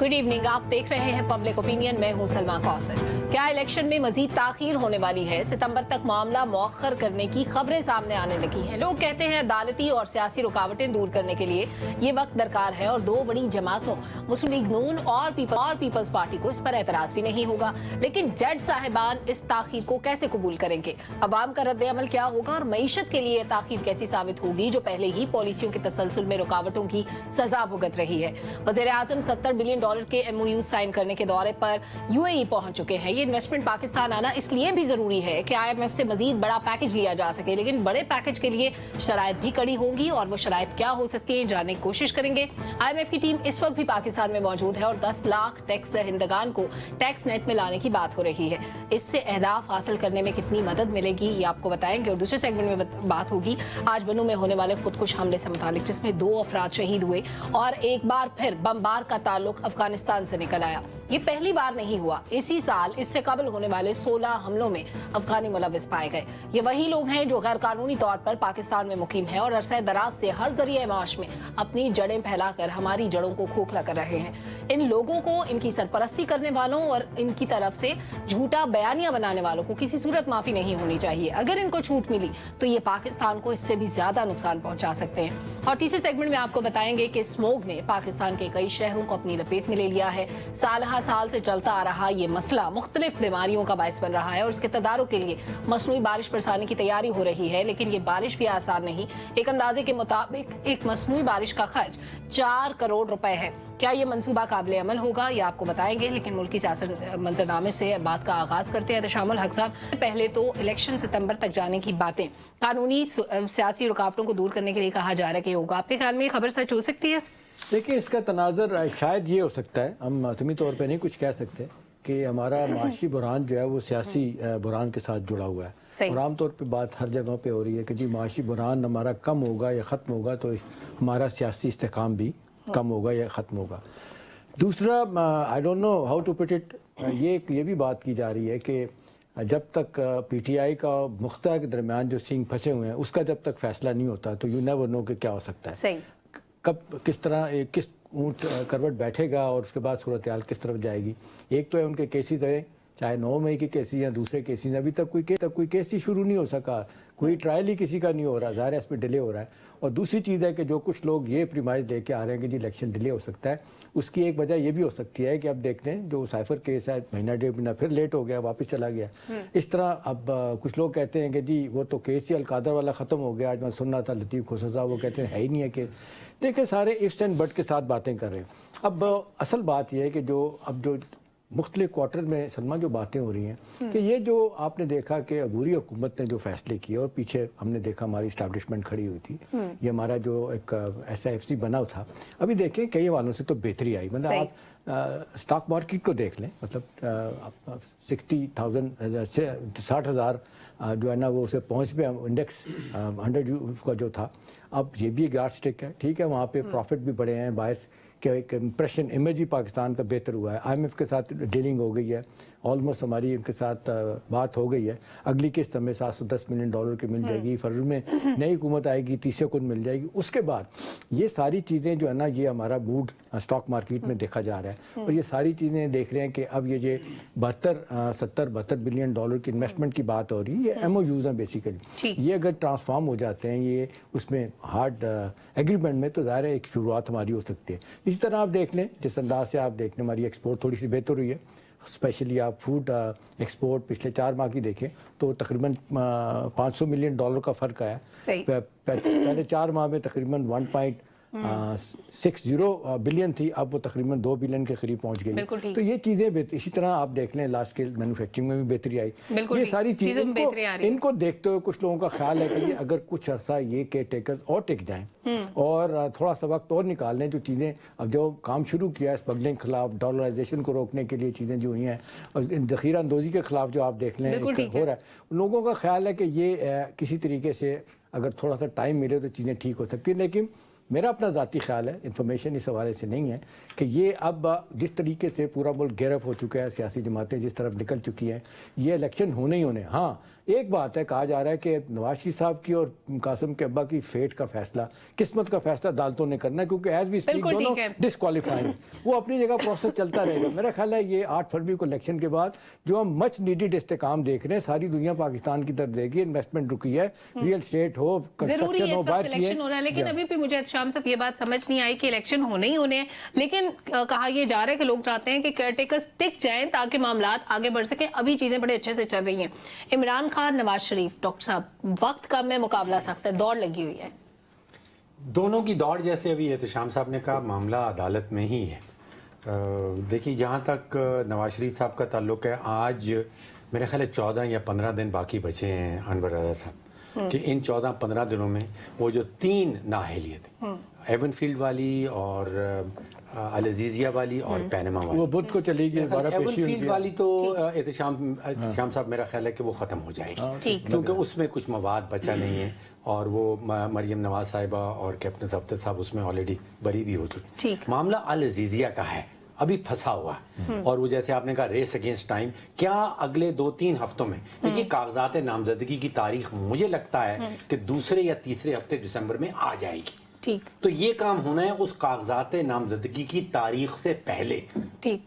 Good evening, आप देख रहे हैं पब्लिक ओपिनियन। मैं हूं सलमा कौसर। क्या इलेक्शन में मजीद ताखीर होने वाली है? सितंबर तक मामला मौखर करने की खबरें सामने आने लगी हैं। लोग कहते हैं अदालती और सियासी रुकावटें दूर करने के लिए ये वक्त दरकार है और दो बड़ी जमातों मुस्लिम लीग नून और पीपल्स पार्टी को इस पर एतराज भी नहीं होगा। लेकिन जज साहिबान इस ताखीर को कैसे कबूल करेंगे? अवाम का रद्द अमल क्या होगा और मईशत के लिए ताखीर कैसी साबित होगी जो पहले ही पॉलिसियों के तसलसल में रुकावटों की सजा भुगत रही है? वज़ीर आज़म $70 बिलियन के MOU साइन करने के दौरे पर UAE पहुंच चुके हैं। ये इन्वेस्टमेंट पाकिस्तान आना इसलिए भी जरूरी है कि IMF से मजीद बड़ा पैकेज लिया जा सके, लेकिन बड़े पैकेज के लिए शराइत भी कड़ी होंगी और वो शराइत क्या हो सकती है जानने की कोशिश करेंगे। IMF की टीम इस वक्त भी पाकिस्तान में मौजूद है और 10 लाख टैक्स दहिंदगान को टैक्स नेट में लाने की बात हो रही है। इससे अहदाफ हासिल करने में कितनी मदद मिलेगी ये आपको बताएंगे। और दूसरे सेगमेंट में बात होगी आज बनू में होने वाले खुदकुश हमले से मुतालिक, जिसमें 2 अफराद शहीद हुए और एक बार फिर बमबार का ताल्लुक अफगानिस्तान से निकल आया। ये पहली बार नहीं हुआ। इसी साल इससे कबल होने वाले 16 हमलों में अफगानी मुलविस पाए गए। ये वही लोग हैं जो गैर कानूनी तौर पर पाकिस्तान में मुकीम है और अरसे दराज से हर जरिए माश में अपनी जड़ें फैलाकर हमारी जड़ों को खोखला कर रहे हैं। इन लोगों को, इनकी सरपरस्ती करने वालों और इनकी तरफ से झूठा बयानियां बनाने वालों को किसी सूरत माफी नहीं होनी चाहिए। अगर इनको छूट मिली तो ये पाकिस्तान को इससे भी ज्यादा नुकसान पहुंचा सकते हैं। और तीसरे सेगमेंट में आपको बताएंगे कि स्मोग ने पाकिस्तान के कई शहरों को अपनी लपेट में ले लिया है। साल से चलता आ रहा ये मसला मुख्तलिफ बीमारियों का बायस बन रहा है और इसके तदारुक के लिए मसनूई बारिश बरसाने की तैयारी हो रही है, लेकिन ये बारिश भी आसान नहीं। एक अंदाजे के मुताबिक एक मसनूई बारिश का खर्च 4 करोड़ रुपए है। क्या ये मंसूबा काबिल अमल होगा ये आपको बताएंगे, लेकिन मुल्की सियासत मंजरनामे से बात का आगाज करते हैं। तशामुल हक साहब, पहले तो इलेक्शन सितंबर तक जाने की बातें, कानूनी सियासी रुकावटों को दूर करने के लिए कहा जा रहा है कि होगा। आपके ख्याल में ये खबर सच हो सकती है? देखिए, इसका तनाज़र शायद ये हो सकता है, हम मातमी तौर पे नहीं कुछ कह सकते, कि हमारा माशी बुरहान जो है वो सियासी बुरहान के साथ जुड़ा हुआ है। और आमतौर पे बात हर जगह पे हो रही है कि जी माशी बुरहान हमारा कम होगा या ख़त्म होगा तो हमारा सियासी इस्तेकाम भी कम होगा या ख़त्म होगा। दूसरा, I don't know how to put it, ये भी बात की जा रही है कि जब तक PTI का मुख्तार के दरमियान जो सींग फंसे हुए हैं उसका जब तक फैसला नहीं होता तो यू नेवर नो कि क्या हो सकता है, कब किस तरह किस ऊँट करवट बैठेगा और उसके बाद सूरत हाल किस तरफ जाएगी। एक तो है उनके केसेस है, चाहे 9 मई के केसेस या दूसरे केसेस, अभी तक कोई केस ही शुरू नहीं हो सका, कोई ट्रायल ही किसी का नहीं हो रहा, ज़ाहिर है इस पर डिले हो रहा है। और दूसरी चीज़ है कि जो कुछ लोग ये प्रीमाइज लेके आ रहे हैं कि जी इलेक्शन डिले हो सकता है, उसकी एक वजह ये भी हो सकती है कि अब देखते हैं जो साइफर केस है महीना 1.5 महीना फिर लेट हो गया, वापस चला गया। इस तरह अब कुछ लोग कहते हैं कि जी वो तो केस ही अलकादर वाला ख़त्म हो गया। आज मैं सुनना था लतीफ़ खोसर साहब, वो कहते हैं है ही नहीं है केस। देखिए, सारे इफ्स एंड बट के साथ बातें कर रहे हैं। अब असल बात यह है कि जो मुख्तलिफ क्वार्टर में सलमा जो बातें हो रही हैं कि ये जो आपने देखा कि अबूरी हुकूमत ने जो फैसले किए और पीछे हमने देखा हमारी इस्टेब्लिशमेंट खड़ी हुई थी, ये हमारा जो एक SIFC बना था, अभी देखें कई वालों से तो बेहतरी आई। मतलब आप स्टॉक मार्केट को देख लें, मतलब 60,000 जो है ना वो उसे पहुँच पे इंडेक्स 100 का जो था, अब ये भी एक यार्ड स्टिक है। ठीक है, वहाँ पे प्रॉफिट भी बढ़े हैं, बायस कि एक इम्प्रेशन इमेज ही पाकिस्तान का बेहतर हुआ है। IMF के साथ डीलिंग हो गई है, ऑलमोस्ट हमारी उनके साथ बात हो गई है। अगली किस्त हमें $710 मिलियन की मिल जाएगी, फरवरी में नई हुकूमत आएगी, 30 को मिल जाएगी। उसके बाद ये सारी चीज़ें जो है ना, ये हमारा मूड स्टॉक मार्केट में देखा जा रहा है और ये सारी चीज़ें देख रहे हैं कि अब ये 72 बिलियन डॉलर की इन्वेस्टमेंट की बात हो रही है। ये MOUs हैं बेसिकली, ये अगर ट्रांसफॉर्म हो जाते हैं ये उसमें हार्ड एग्रीमेंट में, तो ज़ाहिर है एक शुरुआत हमारी हो सकती है। इसी तरह आप देख लें, जिस अंदाज से आप देख लें हमारी एक्सपोर्ट थोड़ी सी बेहतर हुई है, स्पेशली आप फूड एक्सपोर्ट पिछले 4 माह की देखें तो तकरीबन $500 मिलियन का फ़र्क आया। पहले 4 माह में तकरीबन 1.60 बिलियन थी, अब वो तकरीबन 2 बिलियन के करीब पहुंच गई। तो ये चीज़ें इसी तरह आप देख लें लार्ज स्केल मैन्युफैक्चरिंग में भी बेहतरी आई। ये सारी चीज़ें इनको देखते हुए कुछ लोगों का ख्याल है कि अगर कुछ अर्सा ये केयर टेकर्स और टिक जाएं और थोड़ा सा वक्त और निकाल लें, जो चीज़ें अब जो काम शुरू किया है स्मगलिंग के खिलाफ, डॉलराइजेशन को रोकने के लिए चीज़ें जो हुई हैं और ज़ख़ीरा अंदोज़ी के खिलाफ जो आप देख लें हो रहा है, लोगों का ख्याल है कि ये किसी तरीके से अगर थोड़ा सा टाइम मिले तो चीज़ें ठीक हो सकती है। लेकिन मेरा अपना ज़ाती ख्याल है, इन्फॉर्मेशन इस हवाले से नहीं है, कि ये अब जिस तरीके से पूरा मुल्क गिरफ्त हो चुका है, सियासी जमातें जिस तरफ निकल चुकी हैं, ये इलेक्शन होने ही होने। हाँ, ایک بات ہے کہا جا رہا ہے کہ نواز شریف صاحب کی اور قاسم کے ابا کی فیٹ کا فیصلہ قسمت کا فیصلہ عدالتوں نے کرنا ہے کیونکہ ایز وی اسپیک دونوں ڈسکوالیفائنگ وہ اپنی جگہ پروسیس چلتا رہے گا. میرا خیال ہے یہ 8 فروری کو الیکشن کے بعد جو ہم مچ نیڈیڈ استحکام دیکھ رہے ہیں ساری دنیا پاکستان کی طرف دے گی. انویسٹمنٹ رکی ہے, ریئل اسٹیٹ ہو, ضروری ہے اس وقت الیکشن ہونا ہے, لیکن ابھی بھی مجھے شام صاحب یہ بات سمجھ نہیں آئی کہ الیکشن ہونے ہی ہونے ہیں, لیکن کہا یہ جا رہا ہے کہ لوگ چاہتے ہیں کہ کیئر ٹیکرز ٹک جائیں تاکہ معاملات آگے بڑھ سکیں. ابھی چیزیں بڑے اچھے سے چل رہی ہیں. عمران خان نواز شریف, ڈاکٹر صاحب وقت کم ہے, مقابلہ سخت ہے, دوڑ لگی ہوئی ہے. دونوں کی دوڑ جیسے ابھی احتشام صاحب نے کہا معاملہ عدالت میں ہی ہے. دیکھیے جہاں تک نواز شریف صاحب کا تعلق ہے, آج میرے خیال ہے 14 یا 15 دن باقی بچے ہیں انور رضا صاحب, کہ ان 14-15 دنوں میں وہ جو 3 نااہلیت ایون فیلڈ والی اور العزیزیہ والی اور پینما والی, وہ بدھ کو چلی گئی. ایون فیلڈ والی تو احتشام صاحب میرا خیال ہے کہ وہ ختم ہو جائے گی کیونکہ اس میں کچھ مواد بچا نہیں ہے, اور وہ مریم نواز صاحبہ اور کیپٹن صفدر صاحب اس میں آلریڈی بری بھی ہو چکی. معاملہ العزیزیہ کا ہے, ابھی پھنسا ہوا ہے, اور وہ جیسے آپ نے کہا ریس اگینسٹ ٹائم, کیا اگلے 2-3 ہفتوں میں دیکھیے کاغذات نامزدگی کی تاریخ مجھے لگتا ہے کہ دوسرے یا تیسرے ہفتے دسمبر میں آ جائے گی. تو یہ کام ہونا ہے اس کاغذات نامزدگی کی تاریخ سے پہلے,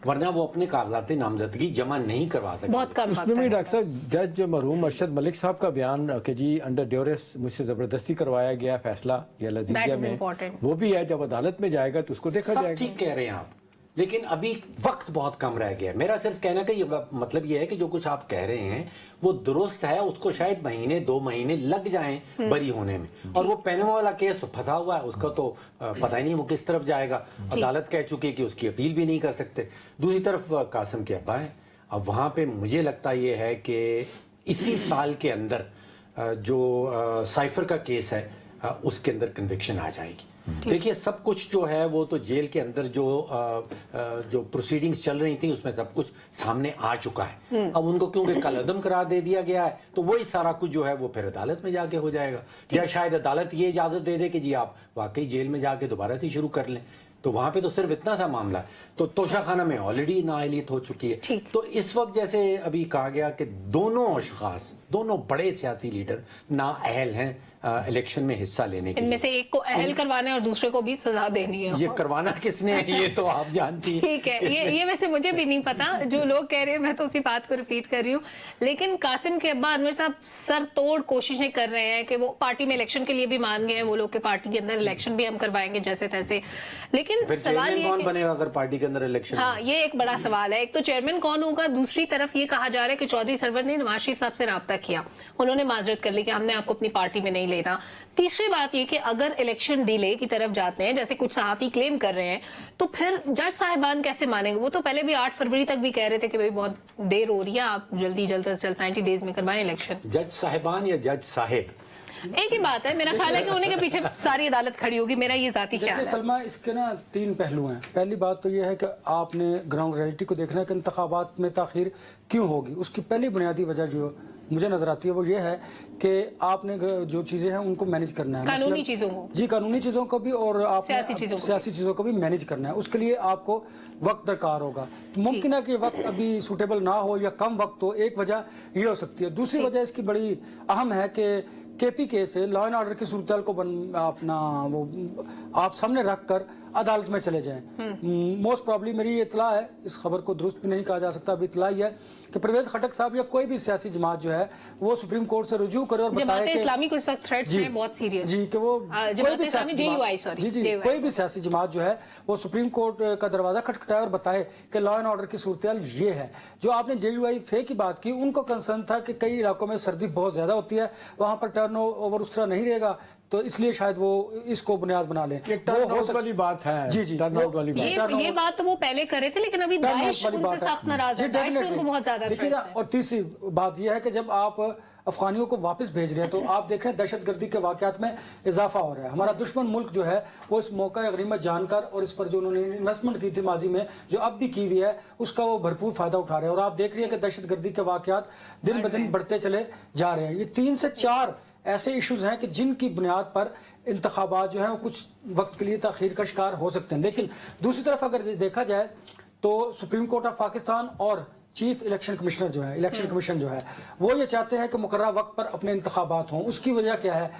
ورنہ وہ اپنے کاغذات نامزدگی جمع نہیں کروا سکتے. بہت کم اس میں بھی ڈاکٹر صاحب جج مرحوم ارشد ملک صاحب کا بیان کہ جی انڈر ڈیورس مجھ سے زبردستی کروایا گیا فیصلہ یا لذیذیہ میں, وہ بھی ہے, جب عدالت میں جائے گا تو اس کو دیکھا جائے گا. ٹھیک کہہ رہے ہیں آپ, لیکن ابھی وقت بہت کم رہ گیا. میرا صرف کہنا کہ یہ مطلب یہ ہے کہ جو کچھ آپ کہہ رہے ہیں وہ درست ہے, اس کو شاید 1-2 مہینے لگ جائیں بری ہونے میں, اور وہ پینما والا کیس تو پھنسا ہوا ہے, اس کا تو پتہ ہی نہیں وہ کس طرف جائے گا. عدالت کہہ چکی کہ اس کی اپیل بھی نہیں کر سکتے. دوسری طرف قاسم کے ابا ہیں, اب وہاں پہ مجھے لگتا یہ ہے کہ اسی سال کے اندر جو سائفر کا کیس ہے اس کے اندر کنوکشن آ جائے گی. دیکھیے سب کچھ جو ہے وہ تو جیل کے اندر جو پروسیڈنگز چل رہی تھیں اس میں سب کچھ سامنے آ چکا ہے. اب ان کو کیونکہ کل عدم قرار دے دیا گیا ہے تو وہی سارا کچھ جو ہے وہ پھر عدالت میں جا کے ہو جائے گا, یا شاید عدالت یہ اجازت دے دے کہ جی آپ واقعی جیل میں جا کے دوبارہ سے شروع کر لیں. تو وہاں پہ تو صرف اتنا تھا معاملہ, تو توشہ خانہ میں آلریڈی نااہلیت ہو چکی ہے. تو اس وقت جیسے ابھی کہا گیا کہ دونوں اشخاص, دونوں بڑے سیاسی لیڈر نااہل ہیں الیکشن میں حصہ لینے کے. ان میں سے ایک کو اہل کروانا ہے اور دوسرے کو بھی سزا دینی ہے. یہ کروانا کس نے ہے یہ تو آپ جانتی ہیں. ٹھیک ہے, یہ ویسے مجھے بھی نہیں پتا, جو لوگ کہہ رہے ہیں میں تو اسی بات کو ریپیٹ کر رہی ہوں. لیکن قاسم کے ابا انور صاحب سر توڑ کوششیں کر رہے ہیں کہ وہ پارٹی میں الیکشن کے لیے بھی مان گئے ہیں وہ لوگ کہ پارٹی کے اندر الیکشن بھی ہم کروائیں گے جیسے تیسے. لیکن سوال یہ کون بنے گا اگر پارٹی کے اندر الیکشن؟ ہاں یہ ایک بڑا سوال ہے. ایک تو چیئرمین کون ہوگا, دوسری طرف یہ کہا جا رہا ہے کہ چودھری سرور نے نواز شریف صاحب سے رابطہ کیا, انہوں نے معذرت کر لی کہ ہم نے آپ کو اپنی پارٹی میں نہیں لینا. تیسری بات یہ کہ اگر الیکشن ڈیلے کی طرف جاتے ہیں جیسے کچھ صحافی کلیم کر رہے ہیں تو پھر جج صاحبان کیسے مانیں گے؟ وہ تو پہلے بھی 8 فروری تک بھی کہہ رہے تھے کہ بہت دیر ہو رہی ہے, آپ جلد از جلد 90 ڈیز میں کروائیں الیکشن. جج صاحبان یا جج صاحب ایک ہی بات ہے. میرا خیال ہے کہ انہیں کے پیچھے ساری عدالت کھڑی ہوگی, میرا یہ ذاتی خیال ہے. سلمہ اس کے نا 3 پہلو ہیں. پہلی بات تو یہ ہے کہ آپ نے گراؤنڈ ریئلٹی کو دیکھنا ہے کہ انتخابات میں تاخیر کیوں ہوگی. اس کی پہلی بنیادی وجہ جو مجھے نظر آتی ہے وہ یہ ہے کہ آپ نے جو چیزیں ہیں ان کو مینیج کرنا ہے, قانونی چیزوں کو, جی قانونی چیزوں کو بھی, اور آپ سیاسی چیزوں کو بھی مینیج کرنا ہے. اس کے لیے آپ کو وقت درکار ہوگا. ممکن ہے کہ وقت ابھی سوٹیبل نہ ہو یا کم وقت ہو, ایک وجہ یہ ہو سکتی ہے. دوسری وجہ اس کی بڑی اہم ہے کہ کے پی کے سے لا اینڈ آرڈر کی صورتحال کو اپنا وہ آپ سامنے رکھ کر عدالت میں چلے جائیں. موسٹ پرابلی میری اطلاع ہے, اس خبر کو درست بھی نہیں کہا جا سکتا, ابھی اطلاع یہ ہے کہ پرویز خٹک صاحب یا کوئی بھی سیاسی جماعت جو ہے وہ سپریم کورٹ سے رجوع کرے اور بتائے کہ اسلامی کو اس وقت تھریٹس ہیں بہت سیریس, جی کہ وہ کوئی بھی سیاسی جماعت جو ہے وہ سپریم کورٹ کا دروازہ کھٹکھٹائے اور بتائے کہ لا اینڈ آرڈر کی صورتحال یہ ہے. جو آپ نے JUI کی بات کی, ان کو کنسرن تھا کہ کئی علاقوں میں سردی بہت زیادہ ہوتی ہے, وہاں پر ٹرن اوور اس طرح نہیں رہے گا, تو اس لیے شاید وہ اس کو بنیاد بنا لیں. والی بات ہے, جی جی یہ بات تو وہ پہلے کرے تھے, لیکن ابھی داعش ان سے سخت ناراض ہے, داعش سے ان کو بہت زیادہ تھریٹس ہے. اور تیسری بات یہ ہے کہ جب آپ افغانیوں کو واپس بھیج رہے ہیں تو آپ دیکھ رہے ہیں دہشت گردی کے واقعات میں اضافہ ہو رہا ہے. ہمارا دشمن ملک جو ہے وہ اس موقع غنیمت جان کر اور اس پر جو انہوں نے انویسٹمنٹ کی تھی ماضی میں, جو اب بھی کی ہوئی ہے, اس کا وہ بھرپور فائدہ اٹھا رہے ہیں. اور آپ دیکھ رہے ہیں کہ دہشت گردی کے واقعات دن بدن بڑھتے چلے جا رہے ہیں. یہ 3 سے 4 ایسے ایشوز ہیں کہ جن کی بنیاد پر انتخابات جو ہیں وہ کچھ وقت کے لیے تاخیر کا شکار ہو سکتے ہیں. لیکن دوسری طرف اگر دیکھا جائے تو سپریم کورٹ آف پاکستان اور चीफ इलेक्शन कमिश्नर जो है, इलेक्शन कमीशन जो है, वो ये चाहते हैं कि मुकर्रर वक्त पर अपने इंतखाबात हों। उसकी वजह क्या है?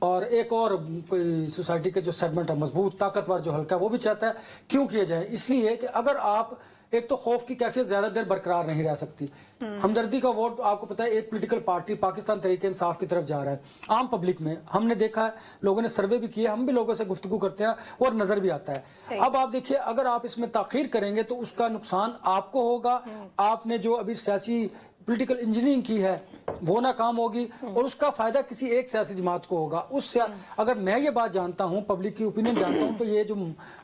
और एक और कोई सोसाइटी के जो सेगमेंट है मजबूत ताकतवर जो हल्का, वो भी चाहता है क्यों किया जाए, इसलिए कि अगर आप एक तो खौफ की कैफियत ज्यादा देर बरकरार नहीं रह सकती। हमदर्दी का वोट आपको पता है एक पॉलिटिकल पार्टी पाकिस्तान तरीके इंसाफ की तरफ जा रहा है। आम पब्लिक में हमने देखा है, लोगों ने सर्वे भी किए, हम भी लोगों से गुफ्तगू करते हैं और नजर भी आता है। अब आप देखिए, अगर आप इसमें ताखीर करेंगे तो उसका नुकसान आपको होगा। आपने जो अभी सियासी पॉलिटिकल इंजीनियरिंग की है वो नाकाम होगी और उसका फायदा किसी एक सियासी जमात को होगा। उससे अगर मैं ये बात जानता हूं, पब्लिक की ओपिनियन जानता हूं, तो ये जो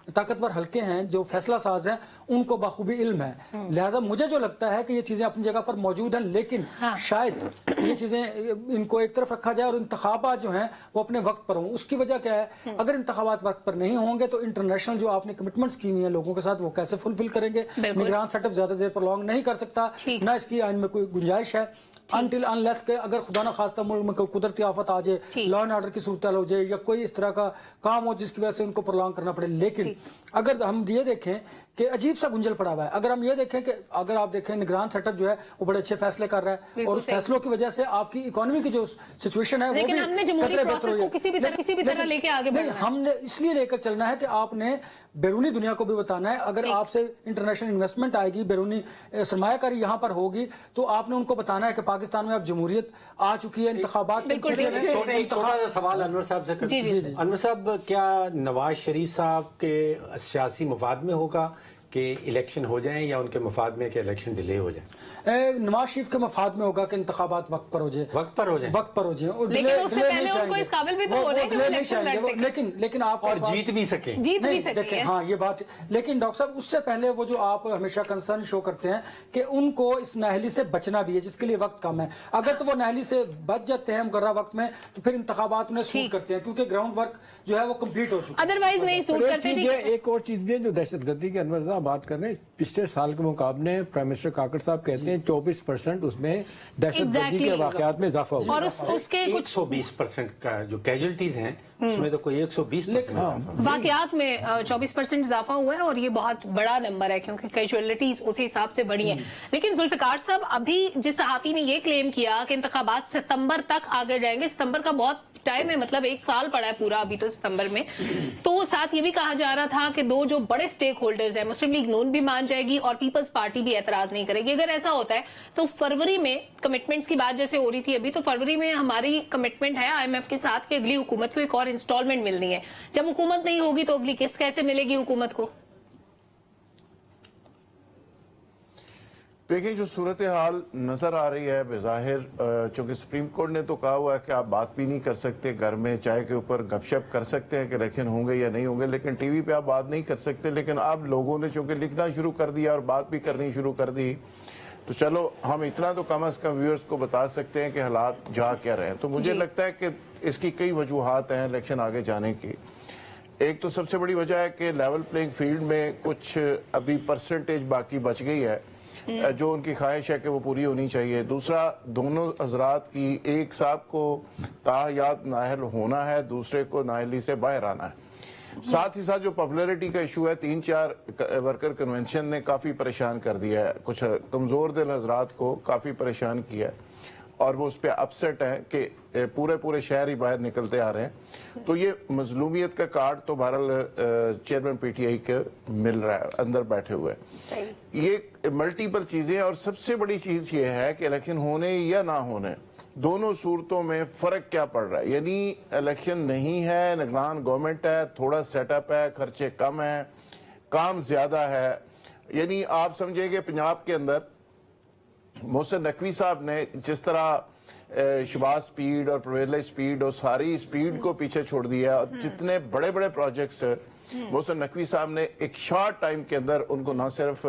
ताकतवर हल्के हैं, जो फैसला साज हैं, उनको बखूबी इल्म है। लिहाजा मुझे जो लगता है कि ये चीजें अपनी जगह पर मौजूद हैं, लेकिन शायद ये चीजें इनको एक तरफ रखा जाए और इंतखाबात जो हैं वो अपने वक्त पर हों। उसकी वजह क्या है? अगर इंतखाबात वक्त पर नहीं होंगे तो इंटरनेशनल जो आपने कमिटमेंट्स की हुई है लोगों के साथ, वो कैसे फुलफिल करेंगे? निगरान सेटअप ज्यादा देर प्रोलॉन्ग नहीं कर सकता, ना इसकी आइन में कोई गुंजाइश है। अनटिल अनलेस के अगर खुदा ना खास्ता मुल्क में कोई कुदरती आफत आ जाए, लॉ एंड ऑर्डर की सूरत हो जाए, या कोई इस तरह का काम हो जिसकी वजह से उनको प्रोलॉन्ग करना पड़े। लेकिन अगर हम ये देखें कि अजीब सा गुंजल पड़ा हुआ है, अगर हम ये देखें कि अगर आप देखें निगरान सेटअप जो है वो बड़े अच्छे फैसले कर रहा है और उस फैसलों की वजह से आपकी इकोनॉमी की जो सिचुएशन है वो भी हमने जमहूरी प्रोसेस को किसी भी तरह लेके आगे बढ़ना है। हमने इसलिए लेकर चलना है कि आपने बैरूनी दुनिया को भी बताना है। अगर आपसे इंटरनेशनल इन्वेस्टमेंट आएगी, बैरूनी सरमायाकारी यहाँ पर होगी, तो आपने उनको बताना है कि पाकिस्तान में अब जमहूरियत आ चुकी है। इंतखाबात एक छोटा सा सवाल अनवर साहब से करते हैं। अनवर साहब, क्या नवाज शरीफ साहब के सियासी मफाद में होगा कि इलेक्शन हो जाएं या उनके मफाद में कि इलेक्शन डिले हो जाए? नवाज शरीफ के मफाद में होगा कि इंतखाबात वक्त पर हो जाए, वक्त पर हो जाए। लेकिन उससे पहले उनको इस काबिल भी तो होना है कि वो इलेक्शन लड़ सकें। लेकिन आप और जीत भी सके। देखें, हाँ ये बात। लेकिन डॉक्टर साहब, उससे पहले वो जो आप हमेशा कंसर्न शो करते हैं कि उनको इस नाहली से बचना भी है जिसके लिए वक्त कम है। अगर तो वो नाहली से बच जाते हैं मुकर्रर वक्त में, तो फिर इंतखाबात उन्हें सूट करते हैं, क्योंकि ग्राउंड वर्क जो है वो कंप्लीट हो चुका है। अदरवाइज नहीं सूट करते। एक और चीज भी है जो दहशतगर्दी की अनवर साहब बात कर रहे हैं, पिछले साल के मुकाबले प्राइम मिनिस्टर काकड़ साहब कहते हैं 24% उसमें दहशतगर्दी के वाकयात में इजाफा हुआ। और उसके कुछ 120% का जो कैजुअल्टीज हैं उसमें तो कोई 120% वाकयात में 24% इजाफा हुआ है और ये बहुत बड़ा नंबर है क्योंकि कैजुअलिटीज उसी हिसाब से बढ़ी हैं। लेकिन जुल्फिकार साहब, अभी जिस सहाफी ने ये क्लेम किया कि इंतखाबात सितंबर तक आगे जाएंगे, सितंबर का बहुत टाइम है, मतलब 1 साल पड़ा है पूरा अभी तो सितंबर में। तो साथ ये भी कहा जा रहा था कि दो जो बड़े स्टेक होल्डर्स हैं, मुस्लिम लीग नून भी मान जाएगी और पीपल्स पार्टी भी एतराज नहीं करेगी। अगर ऐसा होता है तो फरवरी में कमिटमेंट्स की बात जैसे हो रही थी अभी, तो फरवरी में हमारी कमिटमेंट है IMF के साथ कि अगली हुकूमत को एक और इंस्टॉलमेंट मिलनी है। जब हुकूमत नहीं होगी तो अगली किस्त कैसे मिलेगी हुकूमत को? देखिए, जो सूरत हाल नजर आ रही है बेज़ाहिर, चूंकि सुप्रीम कोर्ट ने तो कहा हुआ है कि आप बात भी नहीं कर सकते, घर में चाय के ऊपर गपशप कर सकते हैं कि इलेक्शन होंगे या नहीं होंगे, लेकिन टीवी पे आप बात नहीं कर सकते। लेकिन अब लोगों ने चूंकि लिखना शुरू कर दिया और बात भी करनी शुरू कर दी, तो चलो हम इतना तो कम अज कम व्यूअर्स को बता सकते हैं कि हालात जा क्या रहे हैं। तो मुझे लगता है कि इसकी कई वजूहात हैं इलेक्शन आगे जाने की। एक तो सबसे बड़ी वजह है कि लेवल प्लेइंग फील्ड में कुछ अभी परसेंटेज बाकी बच गई है जो उनकी ख्वाहिश है कि वो पूरी होनी चाहिए। दूसरा, दोनों हजरात की, एक साहब को ताहयात नाहल होना है, दूसरे को नाहली से बाहर आना है। साथ ही साथ जो पॉपुलैरिटी का इशू है, 3-4 वर्कर कन्वेंशन ने काफ़ी परेशान कर दिया है, कुछ कमज़ोर दिल हजरात को काफ़ी परेशान किया है और वो उस पर अपसेट हैं कि पूरे शहर ही बाहर निकलते आ रहे हैं। तो ये मजलूमियत का कार्ड तो बहरहाल चेयरमैन PTI के मिल रहा है अंदर बैठे हुए। ये मल्टीपल चीज़ें, और सबसे बड़ी चीज़ ये है कि इलेक्शन होने या ना होने, दोनों सूरतों में फ़र्क क्या पड़ रहा है। यानी इलेक्शन नहीं है, निगरान गवर्नमेंट है, थोड़ा सेटअप है, खर्चे कम हैं, काम ज़्यादा है। यानी आप समझिए कि पंजाब के अंदर मोहसिन नकवी साहब ने जिस तरह शहबाज स्पीड और परवेज स्पीड और सारी स्पीड को पीछे छोड़ दिया, और जितने बड़े बड़े प्रोजेक्ट्स मोहसिन नकवी साहब ने एक शॉर्ट टाइम के अंदर उनको ना सिर्फ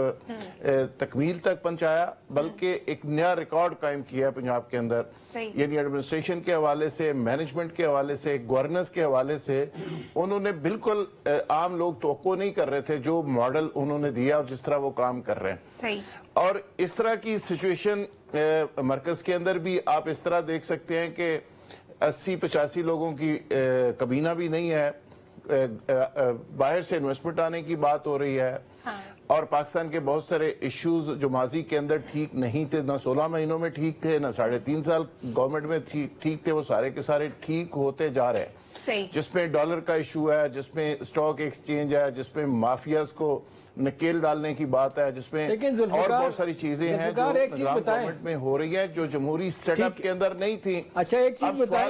तकमील तक पहुंचाया बल्कि एक नया रिकॉर्ड कायम किया पंजाब के अंदर। यानी एडमिनिस्ट्रेशन के हवाले से, मैनेजमेंट के हवाले से, गवर्नेंस के हवाले से उन्होंने बिल्कुल आम लोग तवक्को नहीं कर रहे थे जो मॉडल उन्होंने दिया और जिस तरह वो काम कर रहे हैं। और इस तरह की सिचुएशन मरकज के अंदर भी आप इस तरह देख सकते हैं कि 80-85 लोगों की कबीना भी नहीं है, बाहर से इन्वेस्टमेंट आने की बात हो रही है और पाकिस्तान के बहुत सारे इश्यूज जो माजी के अंदर ठीक नहीं थे, ना 16 महीनों में ठीक थे, ना 3.5 साल गवर्नमेंट में ठीक थे, वो सारे के सारे ठीक होते जा रहे हैं। सही। जिसमें डॉलर का इशू है, जिसमें स्टॉक एक्सचेंज है, जिसमें माफियाज को नकेल डालने की बात है, जिसमें और बहुत सारी चीजें हैं जो गवर्नमेंट में हो रही है जो जमहूरी सेटअप के अंदर नहीं थी। अच्छा, एक चीज बताएं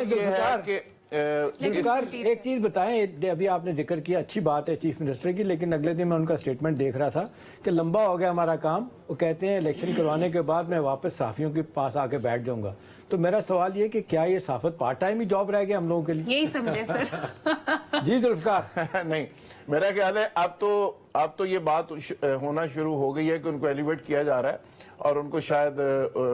एक चीज बताएं, अभी आपने जिक्र किया, अच्छी बात है चीफ मिनिस्टर की, लेकिन अगले दिन मैं उनका स्टेटमेंट देख रहा था कि लंबा हो गया हमारा काम। वो कहते हैं इलेक्शन करवाने के बाद मैं वापस सहाफियों के पास आके बैठ जाऊंगा। तो मेरा सवाल ये कि क्या ये साफत पार्ट टाइम ही जॉब रह गया हम लोगों के लिए? यही समझे सर। जी जुल्फकार। नहीं, मेरा ख्याल है अब तो ये बात होना शुरू हो गई है कि उनको एलिवेट किया जा रहा है और उनको शायद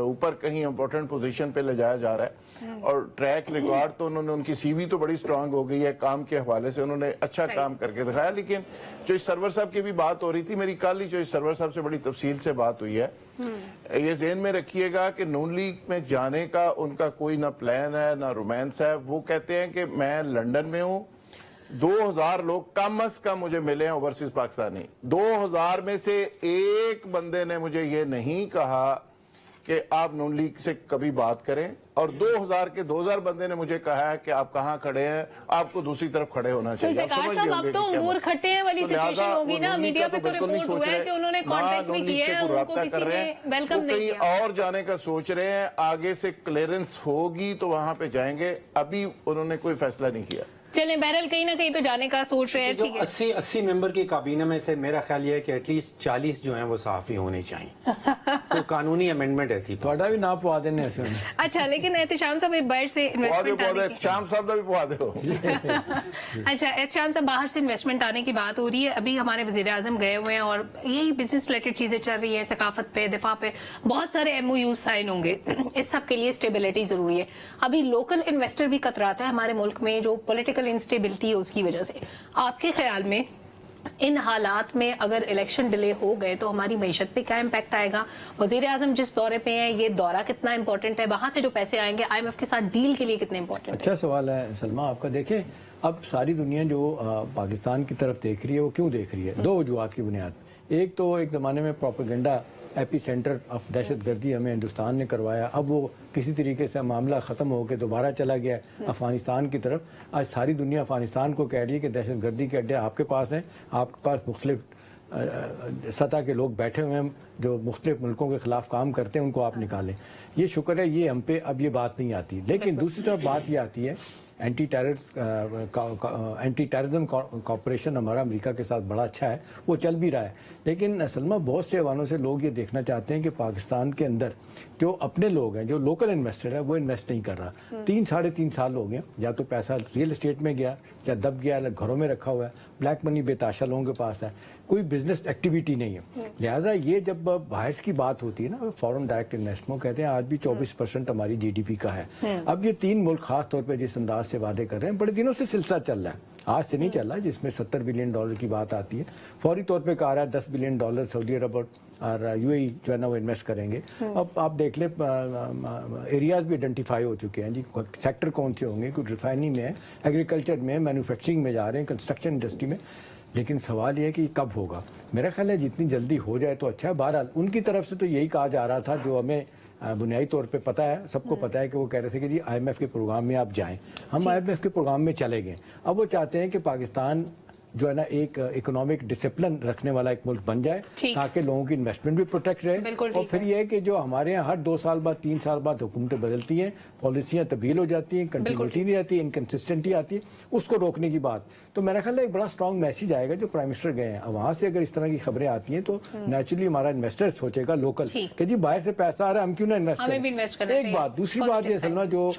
ऊपर कहीं इंपॉर्टेंट पोजीशन पे ले जाया जा रहा है। और ट्रैक रिकॉर्ड तो उन्होंने, उनकी सीवी तो बड़ी स्ट्रांग हो गई है, काम के हवाले से उन्होंने अच्छा काम करके दिखाया। लेकिन जो इस सरवर साहब की भी बात हो रही थी, मेरी कल ही जो इस सरवर साहब से बड़ी तफसील से बात हुई है, ये ज़हन में रखिएगा कि नून लीग में जाने का उनका कोई ना प्लान है ना रोमांस है। वो कहते हैं कि मैं लंदन में हूँ, 2000 लोग कम अज कम मुझे मिले हैं ओवरसीज पाकिस्तानी। 2000 में से एक बंदे ने मुझे ये नहीं कहा कि आप नून लीग से कभी बात करें, और 2000 बंदे ने मुझे कहा है कि आप कहाँ खड़े हैं, आपको दूसरी तरफ खड़े होना चाहिए। आप समझ गए अब तो अंगूर खट्टे हैं वाली सिचुएशन होगी ना। मीडिया पे तो रिपोर्ट हुआ है कि उन्होंने कांटेक्ट भी किया है, उनको किसी ने वेलकम नहीं किया। कहीं और जाने का सोच रहे हैं, आगे से क्लियरेंस होगी तो वहां पे जाएंगे, अभी उन्होंने कोई फैसला नहीं किया। चले बहरहाल कहीं ना कहीं तो जाने का सोच रहे हैं। जो ठीक है, 80 मेंबर की काबीना में से मेरा ख्याल ये है कि एटलीस्ट 40 जो हैं वो सहाफी होने चाहिए। तो कानूनी अमेंडमेंट ऐसी थोड़ा भी ना पवा देने ऐसे। अच्छा, लेकिन एहतशाम साहब बाहर से इन्वेस्टमेंट शाम साहब भी पवा दो। अच्छा, एहतशाम साहब बाहर से इन्वेस्टमेंट आने की बात हो रही है। अभी हमारे वजीर आजम गए हुए हैं और यही बिजनेस रिलेटेड चीजें चल रही है, सकाफत पे, दिफा पे बहुत सारे MOU साइन होंगे। इस सब के लिए स्टेबिलिटी जरूरी है। अभी लोकल इन्वेस्टर भी कतराता है हमारे मुल्क में, जो पॉलिटिकल इंस्टेबिलिटी है उसकी वजह से। आपके ख्याल में इन हालात में अगर इलेक्शन डिले हो गए तो हमारी मईशत पे क्या इम्पैक्ट आएगा? वजीर आजम जिस दौरे पे हैं, ये दौरा कितना इंपॉर्टेंट है? वहां से जो पैसे आएंगे IMF के साथ डील के लिए कितने इंपॉर्टेंट है? अच्छा सवाल है सलमा आपका। देखें, अब सारी दुनिया जो पाकिस्तान की तरफ देख रही है, वो क्यों देख रही है? दो वजूहत की बुनियाद। एक तो एक ज़माने में प्रोपेगेंडा एपी सेंटर ऑफ दहशत गर्दी हमें हिंदुस्तान ने करवाया, अब वो किसी तरीके से मामला ख़त्म होकर दोबारा चला गया अफ़गानिस्तान की तरफ। आज सारी दुनिया अफ़गानिस्तान को कह रही है कि दहशत गर्दी के अड्डे आपके पास हैं, आपके पास मुख्तलिफ सतह के लोग बैठे हुए हैं जो मुख्तलिफ मुल्कों के ख़िलाफ़ काम करते हैं, उनको आप निकालें। ये शुक्र है, ये हम पे अब ये बात नहीं आती। लेकिन दूसरी तरफ बात ये आती है, एंटी टेररिज्म कॉपरेशन हमारा अमेरिका के साथ बड़ा अच्छा है, वो चल भी रहा है। लेकिन सलमा, बहुत से हवालों से लोग ये देखना चाहते हैं कि पाकिस्तान के अंदर जो अपने लोग हैं, जो लोकल इन्वेस्टर है, वो इन्वेस्ट नहीं कर रहा। 3-3.5 साल हो गए, या तो पैसा रियल एस्टेट में गया, या दब गया, या घरों में रखा हुआ है, ब्लैक मनी बेताशा लोगों के पास है, कोई बिजनेस एक्टिविटी नहीं है। लिहाजा ये जब बाहर की बात होती है ना, फॉरेन डायरेक्ट इन्वेस्टमेंट कहते हैं, आज भी 24% हमारी GDP का है। अब ये 3 मुल्क खास तौर पर जिस अंदाज से वादे कर रहे हैं, बड़े दिनों से सिलसिला चल रहा है, आज से नहीं चल रहा है, जिसमें $70 बिलियन की बात आती है। फौरी तौर पे कहा रहा है $10 बिलियन सऊदी अरब और UAE जो है ना वो इन्वेस्ट करेंगे। अब आप देख ले, एरियाज भी आइडेंटिफाई हो चुके हैं जी, सेक्टर कौन से होंगे, कुछ रिफाइनिंग में है, एग्रीकल्चर में, मैन्युफैक्चरिंग में जा रहे हैं, कंस्ट्रक्शन इंडस्ट्री में। लेकिन सवाल ये है कि कब होगा? मेरा ख्याल है जितनी जल्दी हो जाए तो अच्छा है। बहरहाल उनकी तरफ से तो यही कहा जा रहा था, जो हमें बुनियादी तौर पे पता है, सबको पता है, कि वो कह रहे थे कि जी IMF के प्रोग्राम में आप जाएं। हम IMF के प्रोग्राम में चले गए। अब वो चाहते हैं कि पाकिस्तान जो है ना एक इकोनॉमिक डिसिप्लिन रखने वाला एक मुल्क बन जाए, ताकि लोगों की इन्वेस्टमेंट भी प्रोटेक्ट रहे। और फिर ये है कि जो हमारे यहाँ हर 2 साल बाद 3 साल बाद हुकूमतें बदलती हैं, पॉलिसियाँ तब्दील हो जाती हैं, कंटिन्यूटी नहीं रहती, इनकन्सिस्टेंटी आती है, उसको रोकने की बात। तो मेरा ख्याल है एक बड़ा स्ट्रॉन्ग मैसेज आएगा जो प्राइम मिनिस्टर गए हैं। वहाँ से अगर इस तरह की खबरें आती हैं तो नेचुरली हमारा इन्वेस्टर सोचेगा लोकल कि जी बाहर से पैसा आ रहा है, हम क्यों ना इन्वेस्ट करें। एक बात। दूसरी बात ये समझना, जो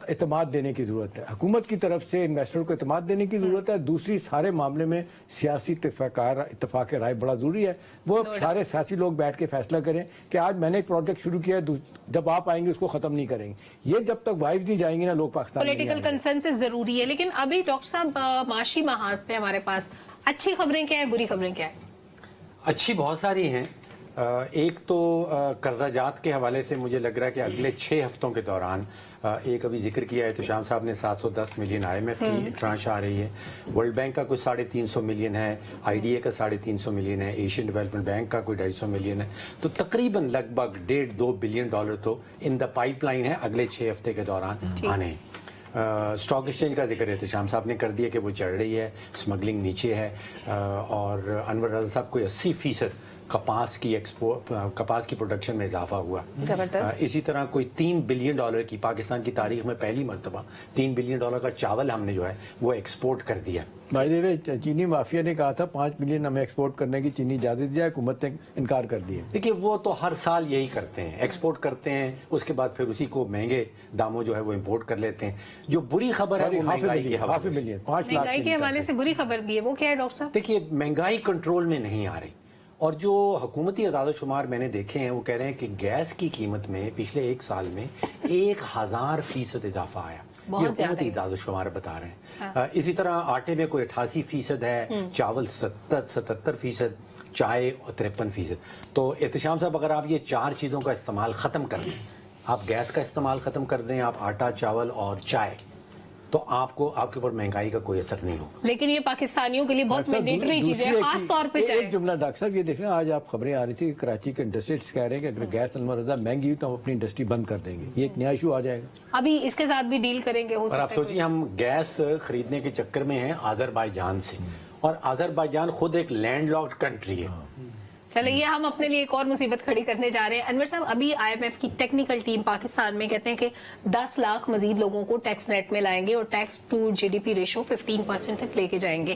एतमाद देने की जरूरत है, हुकूमत की तरफ से इन्वेस्टर को एतमाद देने की जरूरत है। दूसरी, सारे मामले में सियासी इत्तेफाक राय बड़ा जरूरी है। वो सारे सियासी लोग बैठ के फैसला करें कि आज मैंने एक प्रोजेक्ट शुरू किया है, जब आप आएंगे उसको खत्म नहीं करेंगे। ये जब तक वाइफ नहीं जाएंगे ना, लोग पाकिस्तान पॉलिटिकल कंसेंसस जरूरी है। लेकिन अभी डॉक्टर साहब, माशी महाज पे हमारे पास अच्छी खबरें क्या है, बुरी खबरें क्या है? अच्छी बहुत सारी हैं, ایک تو قرضہ جات کے حوالے سے مجھے لگ رہا ہے کہ اگلے 6 ہفتوں کے دوران ایک ابھی ذکر کیا ہے تو شام صاحب نے 710 ملین IMF کی ٹرانش آ رہی ہے، ورلڈ بینک کا کوئی 350 ملین ہے، IDA کا 350 ملین ہے، ایشین ڈیولپمنٹ بینک کا کوئی 250 ملین ہے، تو تقریباً لگ بھگ $1.5-2 بلین تو ان دا پائپ لائن ہے اگلے 6 ہفتے کے دوران آنے ہیں۔ اسٹاک ایکسچینج کا ذکر احتشام صاحب نے کر دیا کہ وہ چڑھ رہی ہے، اسمگلنگ نیچے ہے، اور انور رضا صاحب کوئی 80% کپاس کی پروڈکشن میں اضافہ ہوا۔ اسی طرح کوئی $3 بلین کی پاکستان کی تاریخ میں پہلی مرتبہ $3 بلین کا چاول ہم نے جو ہے وہ ایکسپورٹ کر دیا۔ بھائی دیوے چینی مافیا نے کہا تھا 5 ملین ہمیں ایکسپورٹ کرنے کی چینی اجازت دی جائے، حکومت نے انکار کر دیا۔ دیکھیے وہ تو ہر سال یہی کرتے ہیں، ایکسپورٹ کرتے ہیں، اس کے بعد پھر اسی کو مہنگے داموں جو ہے وہ امپورٹ کر لیتے ہیں۔ جو بری خبر ہے وہ مہنگائی کے حوالے سے، 5 لاکھ مہنگائی کے حوالے سے بری خبر بھی ہے، وہ کیا ہے ڈاکٹر صاحب؟ دیکھیے مہنگائی کنٹرول میں نہیں آ رہی، اور جو حکومتی اعداد و شمار میں نے دیکھے ہیں وہ کہہ رہے ہیں کہ گیس کی قیمت میں پچھلے 1 سال میں 1000% اضافہ آیا، یہ حکومتی اعداد و شمار بتا رہے ہیں۔ اسی طرح آٹے میں کوئی 88% ہے، چاول 77%، چائے 53%۔ تو احتشام صاحب اگر آپ یہ 4 چیزوں کا استعمال ختم کر دیں، آپ گیس کا استعمال ختم کر دیں، آپ آٹا، چاول اور چائے، تو آپ کے اوپر مہنگائی کا کوئی اثر نہیں ہوگا۔ لیکن یہ پاکستانیوں کے لیے بہت مینڈیٹری چیز ہے، خاص طور پہ چاہے۔ ایک جملہ ڈاکٹر صاحب یہ دیکھیں، آج آپ خبریں آ رہی تھی کہ کراچی کے انڈسٹریٹس کہہ رہے ہیں کہ اگر گیس انور رضا مہنگی ہوئی تو ہم اپنی انڈسٹری بند کر دیں گے، یہ ایک نیا ایشو آ جائے گا۔ ابھی اس کے ساتھ بھی ڈیل کریں گے، ہو اور سکتا آپ سوچیے ہم گیس خریدنے کے چکر میں ہیں آذربائیجان سے، اور آذربائیجان خود ایک لینڈ لاکڈ کنٹری ہے۔ چلیے ہم اپنے لیے ایک اور مصیبت کھڑی کرنے جا رہے ہیں۔ انور صاحب ابھی IMF کی ٹیکنیکل ٹیم پاکستان میں کہتے ہیں کہ 10 لاکھ مزید لوگوں کو ٹیکس نیٹ میں لائیں گے اور ٹیکس ٹو GDP ریشو 15% تک لے کے جائیں گے۔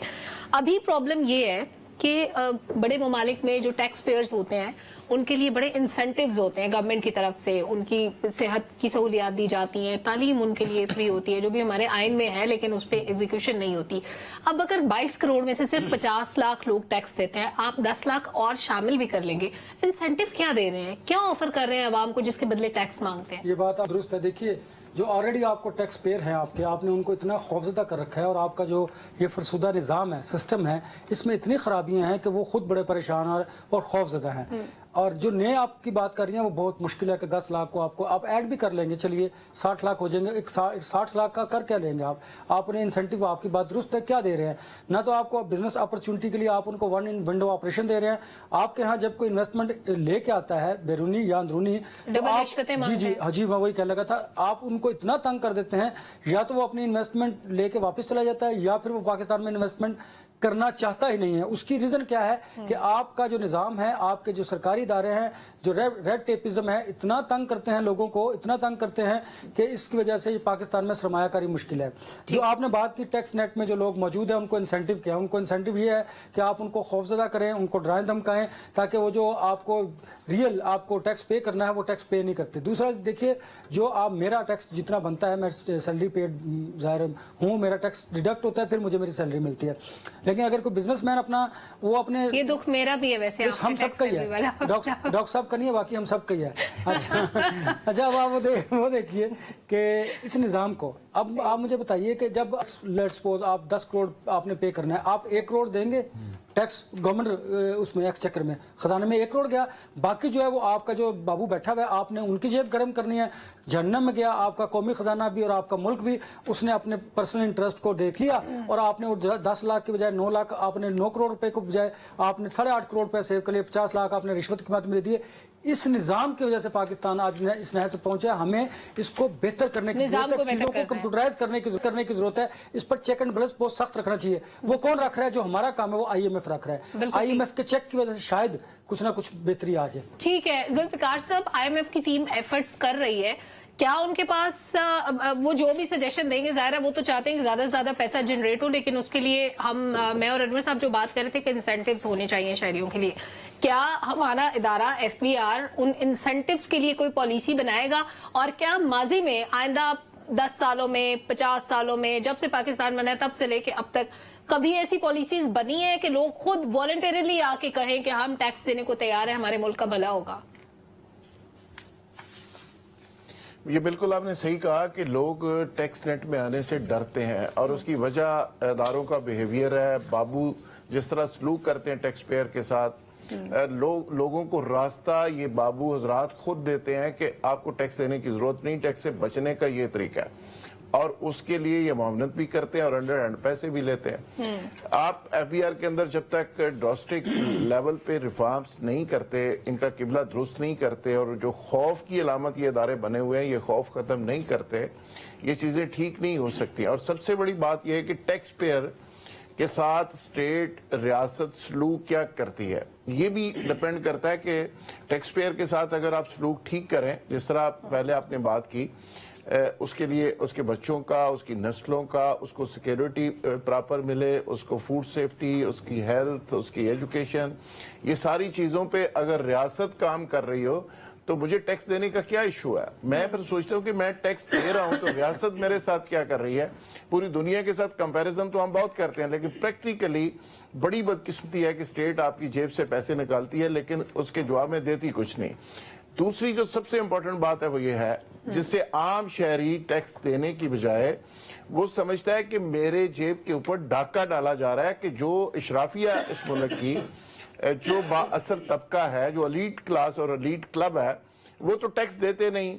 ابھی پرابلم یہ ہے کہ بڑے ممالک میں جو ٹیکس پیئرز ہوتے ہیں ان کے لیے بڑے انسینٹیوز ہوتے ہیں گورنمنٹ کی طرف سے، ان کی صحت کی سہولیات دی جاتی ہیں، تعلیم ان کے لیے فری ہوتی ہے، جو بھی ہمارے آئین میں ہے، لیکن اس پہ ایگزیکیوشن نہیں ہوتی۔ اب اگر 22 کروڑ میں سے صرف 50 لاکھ لوگ ٹیکس دیتے ہیں، آپ 10 لاکھ اور شامل بھی کر لیں گے، انسینٹیو کیا دے رہے ہیں، کیا آفر کر رہے ہیں عوام کو جس کے بدلے ٹیکس مانگتے ہیں؟ یہ بات آپ درست ہے۔ دیکھیے جو آلریڈی آپ کو ٹیکس پیئر ہیں آپ نے ان کو اتنا خوفزدہ کر رکھا ہے، اور آپ کا جو یہ فرسودہ نظام ہے، سسٹم ہے، اس میں اتنی خرابیاں ہیں کہ وہ خود بڑے پریشان اور خوفزدہ ہیں۔ اور جو نئے آپ کی بات کر رہی ہیں وہ بہت مشکل ہے کہ 10 لاکھ کو آپ ایڈ بھی کر لیں گے، چلیے 60 لاکھ ہو جائیں گے، 60 لاکھ کا کر کیا لیں گے آپ نے انسینٹیو، آپ کی بات درست ہے، کیا دے رہے ہیں؟ نہ تو آپ کو بزنس اپرچونٹی کے لیے آپ ان کو 1 ونڈو آپریشن دے رہے ہیں۔ آپ کے ہاں جب کوئی انویسٹمنٹ لے کے آتا ہے بیرونی یا اندرونی، جی میں وہی کہنے لگا تھا، آپ ان کو اتنا تنگ کر دیتے ہیں، یا تو وہ اپنی انویسٹمنٹ لے کے واپس چلا جاتا ہے، یا پھر وہ پاکستان میں انویسٹمنٹ کرنا چاہتا ہی نہیں ہے۔ اس کی ریزن کیا ہے کہ آپ کا جو نظام ہے، آپ کے جو سرکاری ادارے ہیں، جو ریڈ ٹیپزم ہے، اتنا تنگ کرتے ہیں لوگوں کو، اتنا تنگ کرتے ہیں کہ اس کی وجہ سے یہ پاکستان میں سرمایہ کاری مشکل ہے۔ جو آپ نے بات کی ٹیکس نیٹ میں جو لوگ موجود ہیں ان کو انسینٹیو کیا، ان کو انسینٹیو یہ ہے کہ آپ ان کو خوفزدہ کریں، ان کو ڈرائیں دھمکائیں، تاکہ وہ جو آپ کو ریئل آپ کو ٹیکس پے کرنا ہے وہ ٹیکس پے نہیں کرتے۔ دوسرا دیکھیے، جو آپ میرا ٹیکس جتنا بنتا ہے، میں سیلری پیڈ ظاہر ہوں، میرا ٹیکس ڈیڈکٹ ہوتا ہے، پھر مجھے میری سیلری ملتی ہے۔ لیکن اگر کوئی بزنس مین وہ اپنے، یہ دکھ میرا بھی ہے ویسے، ہم سب کا ہی ہے، ڈاکٹر صاحب کا نہیں ہے، باقی ہم سب کا ہی ہے۔ اچھا اب آپ وہ دیکھیے کہ اس نظام کو، اب آپ مجھے بتائیے کہ جب لیٹس سپوز آپ 10 کروڑ آپ نے پے کرنا ہے، آپ 1 کروڑ دیں گے ٹیکس گورنمنٹ اس میں ایکسچیکر میں، خزانے میں 1 کروڑ گیا، باقی جو ہے وہ آپ کا جو بابو بیٹھا ہوا ہے، آپ نے ان کی جیب گرم کرنی ہے۔ جہنم میں گیا آپ کا قومی خزانہ بھی اور آپ کا ملک بھی، اس نے اپنے پرسنل انٹرسٹ کو دیکھ لیا، اور آپ نے 10 لاکھ کے بجائے 9 لاکھ، آپ نے 9 کروڑ روپے کو بجائے آپ نے 8.5 کروڑ روپے سیو کر لیے، 50 لاکھ آپ نے رشوت کی مد میں دے دیے۔ اس نظام کی وجہ سے پاکستان آج اس نہج سے پہنچا ہے۔ ہمیں اس کو بہتر کرنے کی ضرورت ہے، چیزوں کو کمپیوٹرائز کرنے کی ضرورت ہے، اس پر چیک اینڈ بیلنس بہت سخت رکھنا چاہیے۔ وہ کون رکھ رہا ہے؟ جو ہمارا کام ہے وہ IMF رکھ رہا ہے۔ IMF کے چیک کی وجہ سے شاید کچھ نہ کچھ بہتری آ جائے۔ ٹھیک ہے ذوالفقار صاحب، IMF کی ٹیم ایفرٹس کر رہی ہے، کیا ان کے پاس وہ جو بھی سجیشن دیں گے، ظاہر ہے وہ تو چاہتے ہیں کہ زیادہ سے زیادہ پیسہ جنریٹ ہو، لیکن اس کے لیے میں اور انور صاحب جو بات کر رہے تھے کہ انسینٹیوز ہونے چاہیے شہریوں کے لیے، کیا ہمارا ادارہ FBR ان انسینٹیوز کے لیے کوئی پالیسی بنائے گا؟ اور کیا ماضی میں آئندہ 10 سالوں میں، 50 سالوں میں، جب سے پاکستان بنا ہے تب سے لے کے اب تک کبھی ایسی پالیسیز بنی ہے کہ لوگ خود والنٹریلی آ کے کہیں کہ ہم ٹیکس دینے کو تیار ہیں، ہمارے ملک کا بھلا ہوگا؟ یہ بالکل آپ نے صحیح کہا کہ لوگ ٹیکس نیٹ میں آنے سے ڈرتے ہیں، اور اس کی وجہ اداروں کا بیہیویئر ہے۔ بابو جس طرح سلوک کرتے ہیں ٹیکس پیئر کے ساتھ، लोगों को रास्ता ये बाबू हजरात खुद देते हैं कि आपको टैक्स देने की जरूरत नहीं, टैक्स से बचने का ये तरीका है, और उसके लिए ये मामनत भी करते हैं और अंडर हैंड पैसे भी लेते हैं। आप एफबीआर के अंदर जब तक ड्रास्टिक लेवल पे रिफॉर्म्स नहीं करते, इनका किबला दुरुस्त नहीं करते, और जो खौफ की अलामत ये इदारे बने हुए हैं ये खौफ खत्म नहीं करते, ये चीजें ठीक नहीं हो सकती। और सबसे बड़ी बात यह है कि टैक्स पेयर के साथ स्टेट रियासत सलूक क्या करती है, ये भी डिपेंड करता है कि टैक्स पेयर के साथ अगर आप सलूक ठीक करें, जिस तरह पहले आपने बात की, उसके लिए उसके बच्चों का, उसकी नस्लों का, उसको सिक्योरिटी प्रॉपर मिले, उसको फूड सेफ्टी, उसकी हेल्थ, उसकी एजुकेशन, ये सारी चीज़ों पे अगर रियासत काम कर रही हो तो मुझे टैक्स देने का क्या इशू है। मैं फिर सोचता हूँ कि मैं टैक्स दे रहा हूँ तो रियासत मेरे साथ क्या कर रही है। पूरी दुनिया के साथ कंपैरिजन तो हम बहुत करते हैं, लेकिन प्रैक्टिकली बड़ी बदकिस्मती है कि स्टेट आपकी जेब से पैसे निकालती है लेकिन उसके जवाब में देती कुछ नहीं। दूसरी जो सबसे इंपॉर्टेंट बात है वो ये है, जिससे आम शहरी टैक्स देने की बजाय वो समझता है कि मेरे जेब के ऊपर डाका डाला जा रहा है कि जो इशराफिया इस मुल्क की, जो बाअसर तबका है, जो एलीट क्लास और एलीट क्लब है, वो तो टैक्स देते नहीं।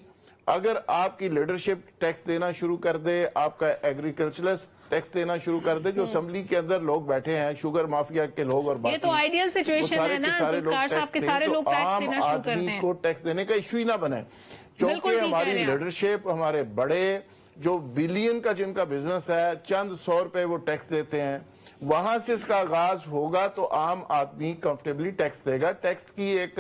अगर आपकी लीडरशिप टैक्स देना शुरू कर दे, आपका एग्रीकल्चरलिस्ट टैक्स देना शुरू कर दे, जो असेंबली के अंदर लोग बैठे हैं, शुगर माफिया के लोग और ये तो आइडियल सिचुएशन है ना, जुल्फकार साहब के सारे लोग टैक्स देना शुरू कर दें, को टैक्स देने का इशू ही ना बने। क्योंकि हमारी लीडरशिप, हमारे बड़े जो बिलियन का जिनका बिजनेस है, चंद 100 रुपए वो टैक्स देते हैं, वहां से इसका आगाज होगा तो आम आदमी कंफर्टेबली टैक्स देगा। टैक्स की एक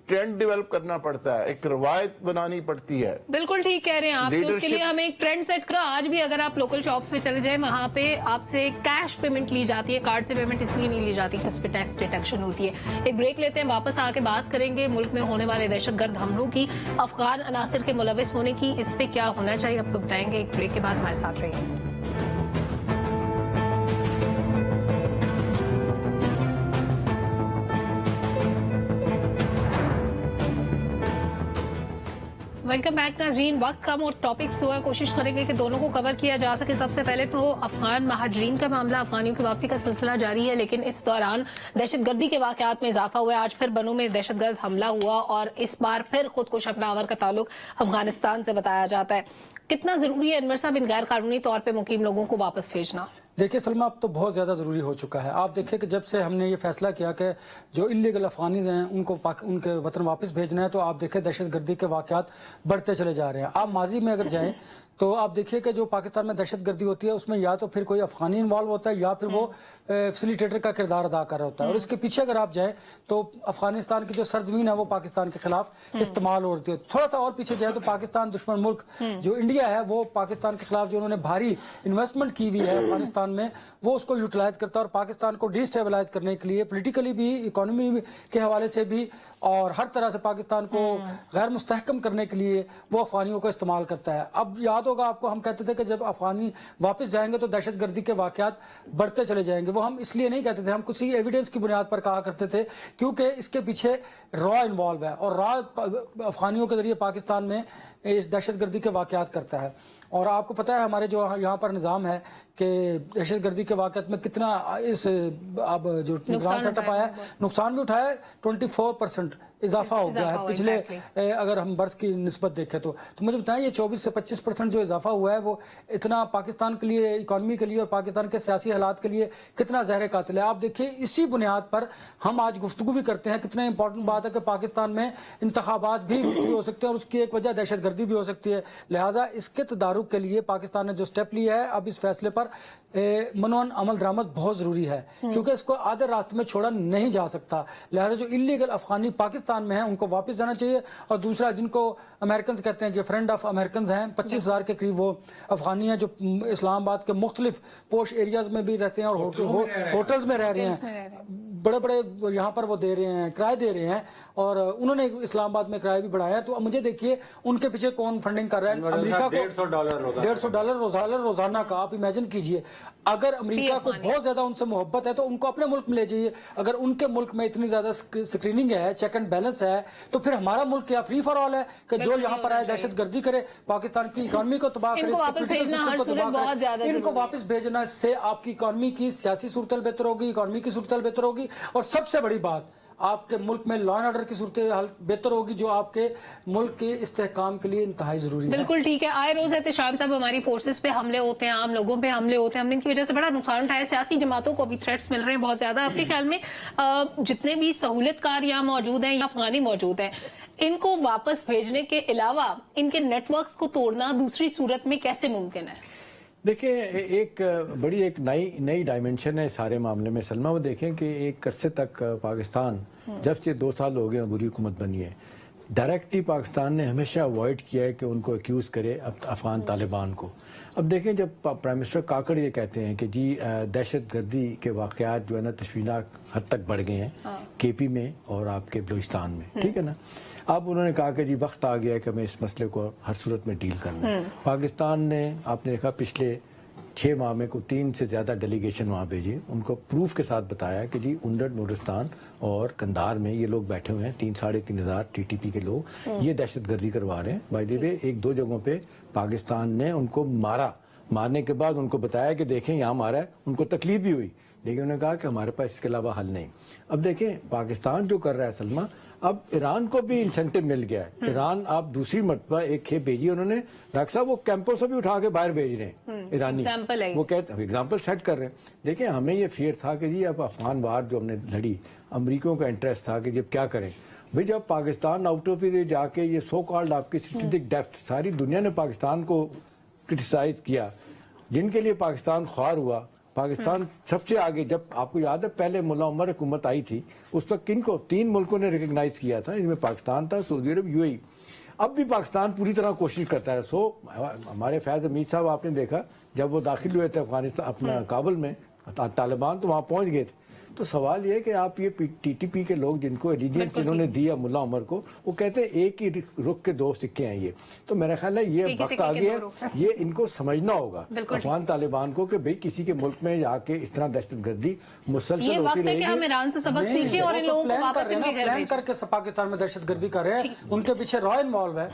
ट्रेंड डेवलप करना पड़ता है, एक रवायत बनानी पड़ती है। बिल्कुल ठीक कह रहे हैं आप। तो उसके लिए हमें एक ट्रेंड सेट करा। आज भी अगर आप लोकल शॉप्स में चले जाएं, वहां पे आपसे कैश पेमेंट ली जाती है, कार्ड से पेमेंट इसलिए नहीं ली जाती कि उस पर टैक्स डिडक्शन होती है। एक ब्रेक लेते हैं, वापस आके बात करेंगे मुल्क में होने वाले दहशतगर्द हमलों की, अफगान अनासर के मुलविस होने की, इस पे क्या होना चाहिए आपको बताएंगे। एक ब्रेक के बाद हमारे साथ रहिए। वेलकम बैक नाज़रीन। वक्त कम और टॉपिक्स तो है, कोशिश करेंगे कि दोनों को कवर किया जा सके। सबसे पहले तो अफगान महाजरीन का मामला, अफगानियों की वापसी का सिलसिला जारी है, लेकिन इस दौरान दहशतगर्दी के वाकयात में इजाफा हुआ है। आज फिर बनू में दहशतगर्द हमला हुआ और इस बार फिर खुदकुश हमलावर का ताल्लुक अफगानिस्तान से बताया जाता है। कितना जरूरी है अनवर साहब इन गैर कानूनी तौर पर मुकीम लोगों को वापस भेजना? देखिए सलमा, अब तो बहुत ज़्यादा ज़रूरी हो चुका है। आप देखिए कि जब से हमने ये फैसला किया कि जो इलीगल अफगानीज हैं उनको उनके वतन वापस भेजना है, तो आप देखिए दहशतगर्दी के वाक़यात बढ़ते चले जा रहे हैं। आप माजी में अगर जाएं तो आप देखिए कि जो पाकिस्तान में दहशतगर्दी होती है उसमें या तो फिर कोई अफगानी इन्वॉल्व होता है या फिर वो फैसिलिटेटर का किरदार अदा कर रहा होता है। और इसके पीछे अगर आप जाएं तो अफगानिस्तान की जो सरजमीन है वो पाकिस्तान के खिलाफ इस्तेमाल हो रही है। थोड़ा सा और पीछे जाए तो पाकिस्तान दुश्मन मुल्क जो इंडिया है वो पाकिस्तान के खिलाफ जो उन्होंने भारी इन्वेस्टमेंट की हुई है अफगानिस्तान में, वो उसको यूटिलाइज करता है और पाकिस्तान को डिस्टेबलाइज करने के लिए पोलिटिकली भी, इकोनॉमी के हवाले से भी और हर तरह से पाकिस्तान को गैर मुस्तहकम करने के लिए वो अफगानियों को इस्तेमाल करता है। अब याद होगा आपको, हम कहते थे कि जब अफगानी वापस जाएंगे तो दहशतगर्दी के वाकयात बढ़ते चले जाएंगे। वो हम इसलिए नहीं कहते थे, हम किसी एविडेंस की बुनियाद पर कहा करते थे, क्योंकि इसके पीछे रॉ इन्वॉल्व है और रॉ अफगानियों के जरिए पाकिस्तान में इस दहशतगर्दी के वाकयात करता है। और आपको पता है हमारे जो यहाँ पर निज़ाम है कि दहशतगर्दी के वाकयात में कितना इस अब जो निगरान सेटअप आया है, नुकसान भी उठाया है, 24% इजाफा हो गया है पिछले अगर हम बरस की निस्बत देखें तो मुझे बताएं ये 24 से 25% जो इजाफा हुआ है वो इतना पाकिस्तान के लिए, इकॉनमी के लिए और पाकिस्तान के सियासी हालात के लिए कितना ज़हर कातिल है। आप देखिए इसी बुनियाद पर हम आज गुफ्तगू भी करते हैं, कितना इंपॉर्टेंट बात है कि पाकिस्तान में इंतखाबात भी हो सकते हैं और उसकी एक वजह दहशतगर्दी भी हो सकती है। लिहाजा इसके तदारुक के लिए पाकिस्तान ने जो स्टेप लिया है, अब इस फैसले पर मनोन अमल दरामद बहुत ज़रूरी है, क्योंकि इसको आधे रास्ते में छोड़ा नहीं जा सकता। लिहाजा जो इलीगल अफगानी पाकिस्तान में है उनको वापस जाना चाहिए। और दूसरा, जिनको अमेरिकन कहते हैं कि फ्रेंड ऑफ अमेरिकन हैं, 25,000 के करीब वो अफगानी हैं जो इस्लामाबाद के मुख्तलिफ पोश एरियाज में भी रहते हैं और होटल्स में रह रहे हैं, बड़े बड़े यहाँ पर वो दे रहे हैं, किराए दे रहे हैं और उन्होंने इस्लामाबाद में किराया भी बढ़ाया। तो मुझे देखिए उनके पीछे कौन फंडिंग कर रहा है। अमेरिका को $150 रोजाना का, आप इमेजिन कीजिए। अगर अमेरिका को बहुत ज्यादा उनसे मोहब्बत है तो उनको अपने मुल्क में ले जाइए। अगर उनके मुल्क में इतनी ज्यादा स्क्रीनिंग है, चेक एंड बैलेंस है, तो फिर हमारा मुल्क क्या फ्री फॉर ऑल है कि जो यहाँ पर आए दहशतगर्दी करे, पाकिस्तान की इकोनॉमी को तबाह करे, इनको वापस भेजना, इससे आपकी इकोनॉमी की सियासी सूरत बेहतर होगी, इकोनॉमी की सूरत बेहतर होगी। और सबसे बड़ी बात, आपके मुल्क में लॉ एंड ऑर्डर की सूरत हाल बेहतर होगी, जो आपके मुल्क के इस्तेहकाम के लिए इंतहाई जरूरी है। बिल्कुल ठीक है। आए रोज एहतशाम साहब हमारी फोर्सेस पे हमले होते हैं, आम लोगों पे हमले होते हैं, हमने इनकी वजह से बड़ा नुकसान उठाया, सियासी जमातों को भी थ्रेट्स मिल रहे हैं बहुत ज्यादा। आपके ख्याल में जितने भी सहूलियतकार यहाँ मौजूद हैं या अफगानी मौजूद हैं, इनको वापस भेजने के अलावा इनके नेटवर्क्स को तोड़ना दूसरी सूरत में कैसे मुमकिन है? देखिए, एक बड़ी एक नई डायमेंशन है सारे मामले में सलमा। वो देखें कि एक अरसे तक पाकिस्तान, जब से 2 साल हो गए बुरी हुकूमत बनी है, डायरेक्टली पाकिस्तान ने हमेशा अवॉइड किया है कि उनको एक्यूज़ करे अफगान तालिबान को। अब देखें, जब प्राइम मिनिस्टर काकड़ ये कहते हैं कि जी दहशत गर्दी के वाक़यात जो है ना तशवीनाक हद तक बढ़ गए हैं केपी में और आपके बलूचिस्तान में, ठीक है ना। अब उन्होंने कहा कि जी वक्त आ गया है कि हमें इस मसले को हर सूरत में डील करना है। पाकिस्तान ने, आपने देखा, पिछले 6 माह में को 3 से ज़्यादा डेलीगेशन वहाँ भेजी, उनको प्रूफ के साथ बताया कि जी उंडर नूरिस्तान और कंधार में ये लोग बैठे हुए हैं, 3-3.5 हज़ार TTP के लोग, ये दहशत गर्दी करवा रहे हैं। बाय द वे 1-2 जगहों पे पाकिस्तान ने उनको मारने के बाद उनको बताया कि देखें यहाँ मारा है, उनको तकलीफ भी हुई, लेकिन उन्होंने कहा कि हमारे पास इसके अलावा हल नहीं। अब देखें पाकिस्तान जो कर रहा है सलमा, अब ईरान को भी इंसेंटिव मिल गया है। ईरान आप दूसरी मरतबा एक खेप भेजी उन्होंने, डॉक्टर साहब वो कैंपों से भी उठा के बाहर भेज रहे हैं ईरानी, वो कहते एग्जाम्पल सेट कर रहे हैं। देखिए, हमें ये फियर था कि जी अब अफगान वार जो हमने लड़ी, अमरीकियों का इंटरेस्ट था कि जब क्या करें भाई, जब पाकिस्तान आउट ऑफ इट जाके ये सो कॉल्ड आपकी स्ट्रेटेजिक डेप्थ, सारी दुनिया ने पाकिस्तान को क्रिटिसाइज किया, जिनके लिए पाकिस्तान ख्वार हुआ, पाकिस्तान सबसे आगे। जब आपको याद है पहले मुल्ला उमर हुकूमत आई थी, उस वक्त किनको 3 मुल्कों ने रिकग्नाइज किया था, इसमें पाकिस्तान था, सऊदी अरब, UAE। अब भी पाकिस्तान पूरी तरह कोशिश करता है। हमारे फैज हमीद साहब आपने देखा, जब वो दाखिल हुए थे अफगानिस्तान अपना काबुल में, तालिबान तो वहाँ पहुँच गए थे। तो सवाल ये कि आप ये TTP के लोग जिनको एलिजेंस इन्होंने दिया मुल्ला उमर को, वो कहते हैं एक ही रुख के 2 सिक्के हैं ये। तो मेरा ख्याल है ये वक्त आ गया है, ये इनको समझना होगा अफगान तालिबान को कि भाई किसी के मुल्क में जाके इस तरह दहशत गर्दी मुसलसल होती रहेगी। हम ईरान से सबक सीखें और इन लोगों को वापस इनके घर प्लान करके पाकिस्तान में दहशत गर्दी कर रहे हैं, उनके पीछे रॉ इन्वॉल्व है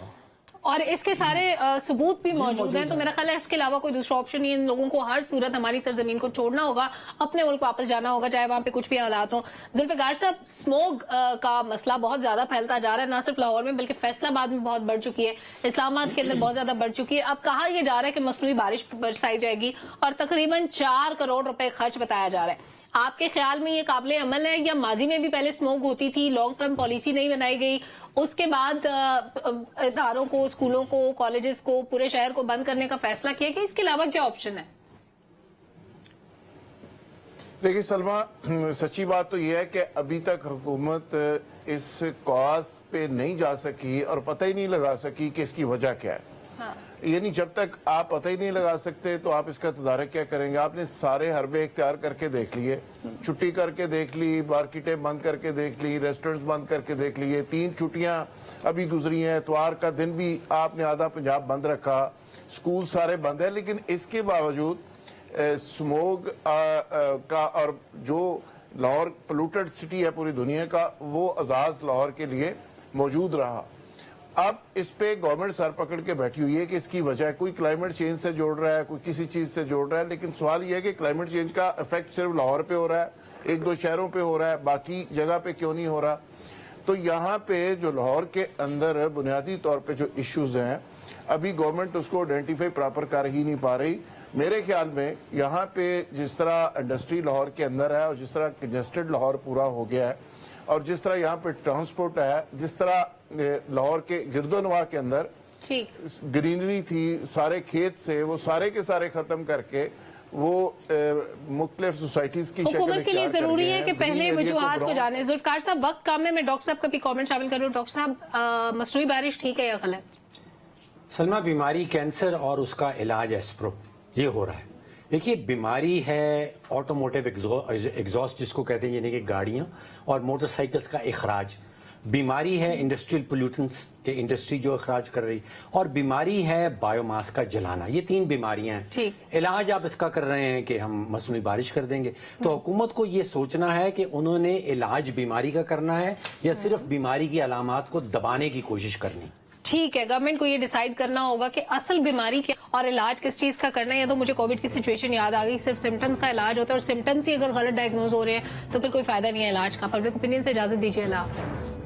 और इसके सारे सबूत भी मौजूद हैं। तो मेरा ख्याल है इसके अलावा कोई दूसरा ऑप्शन नहीं है। इन लोगों को हर सूरत हमारी सरजमीन को छोड़ना होगा, अपने मुल्क वापस जाना होगा, चाहे वहां पे कुछ भी हालात हो। जुल्फिकार साहब, स्मोक का मसला बहुत ज्यादा फैलता जा रहा है, ना सिर्फ लाहौर में बल्कि फैसलाबाद में बहुत बढ़ चुकी है, इस्लामाबाद के अंदर बहुत ज्यादा बढ़ चुकी है। अब कहा यह जा रहा है कि मसनूई बारिश बरसाई जाएगी और तकरीबन 4 करोड़ रुपए खर्च बताया जा रहा है। आपके ख्याल में ये काबिल अमल है, या माजी में भी पहले स्मोक होती थी, लॉन्ग टर्म पॉलिसी नहीं बनाई गई, उसके बाद इदारों को, स्कूलों को, कॉलेजेस को, पूरे शहर को बंद करने का फैसला किया कि इसके अलावा क्या ऑप्शन है? देखिए सलमा, सच्ची बात तो यह है कि अभी तक हुकूमत इस कॉज पे नहीं जा सकी और पता ही नहीं लगा सकी कि इसकी वजह क्या है। यानी जब तक आप पता ही नहीं लगा सकते तो आप इसका तदारक क्या करेंगे। आपने सारे हरबे इख्तियार करके देख लिए, छुट्टी करके देख ली, मार्केटें बंद करके देख ली, रेस्टोरेंट्स बंद करके देख लिए, 3 छुट्टियां अभी गुजरी हैं, इतवार का दिन भी आपने आधा पंजाब बंद रखा, स्कूल सारे बंद है। लेकिन इसके बावजूद स्मोक का और जो लाहौर पोल्यूटेड सिटी है पूरी दुनिया का, वो एजाज लाहौर के लिए मौजूद रहा। अब इस पे गवर्नमेंट सर पकड़ के बैठी हुई है कि इसकी वजह कोई क्लाइमेट चेंज से जोड़ रहा है, कोई किसी चीज से जोड़ रहा है। लेकिन सवाल यह है कि क्लाइमेट चेंज का इफेक्ट सिर्फ लाहौर पे हो रहा है, 1-2 शहरों पे हो रहा है, बाकी जगह पे क्यों नहीं हो रहा। तो यहाँ पे जो लाहौर के अंदर बुनियादी तौर पे जो इश्यूज हैं, अभी गवर्नमेंट उसको आइडेंटिफाई प्रॉपर कर ही नहीं पा रही। मेरे ख्याल में यहाँ पे जिस तरह इंडस्ट्री लाहौर के अंदर है और जिस तरह कंजेस्टेड लाहौर पूरा हो गया है और जिस तरह यहाँ पे ट्रांसपोर्ट है, जिस तरह लाहौर के गिरदोनवा के अंदर ग्रीनरी थी, सारे खेत से वो सारे के सारे खत्म करके वो मुख्तलिफ सोसाइटीज की हुकूमत के लिए जरूरी है कि पहले वजूहात को जाने। जुल्फिकार साहब, वक्त कम है, मैं डॉक्टर साहब का भी कमेंट शामिल कर रहा हूँ। डॉक्टर साहब, मसनूई बारिश ठीक है या गलत? सलमा, बीमारी कैंसर और उसका इलाज एस्प्रो ये हो रहा है। देखिए, बीमारी है ऑटोमोटिव एग्जॉस्ट जिसको कहते हैं, यानी कि गाड़ियां और मोटरसाइकिल्स का इखराज। बीमारी है इंडस्ट्रियल पोल्यूटेंट्स के इंडस्ट्री जो इखराज कर रही, और बीमारी है बायोमास का जलाना। ये 3 बीमारियां हैं। इलाज आप इसका कर रहे हैं कि हम मसनूई बारिश कर देंगे। तो हुकूमत को ये सोचना है कि उन्होंने इलाज बीमारी का करना है या सिर्फ बीमारी की अलामात को दबाने की कोशिश करनी। ठीक है, गवर्नमेंट को ये डिसाइड करना होगा कि असल बीमारी क्या और इलाज किस चीज का करना है। या तो मुझे कोविड की सिचुएशन याद आ गई, सिर्फ सिम्टम्स का इलाज होता है और सिम्टम्स ही अगर गलत डायग्नोज हो रहे हैं तो फिर कोई फायदा नहीं है इलाज का। पब्लिक ओपिनियन से इजाजत दीजिए, अल्लाह हाफिज।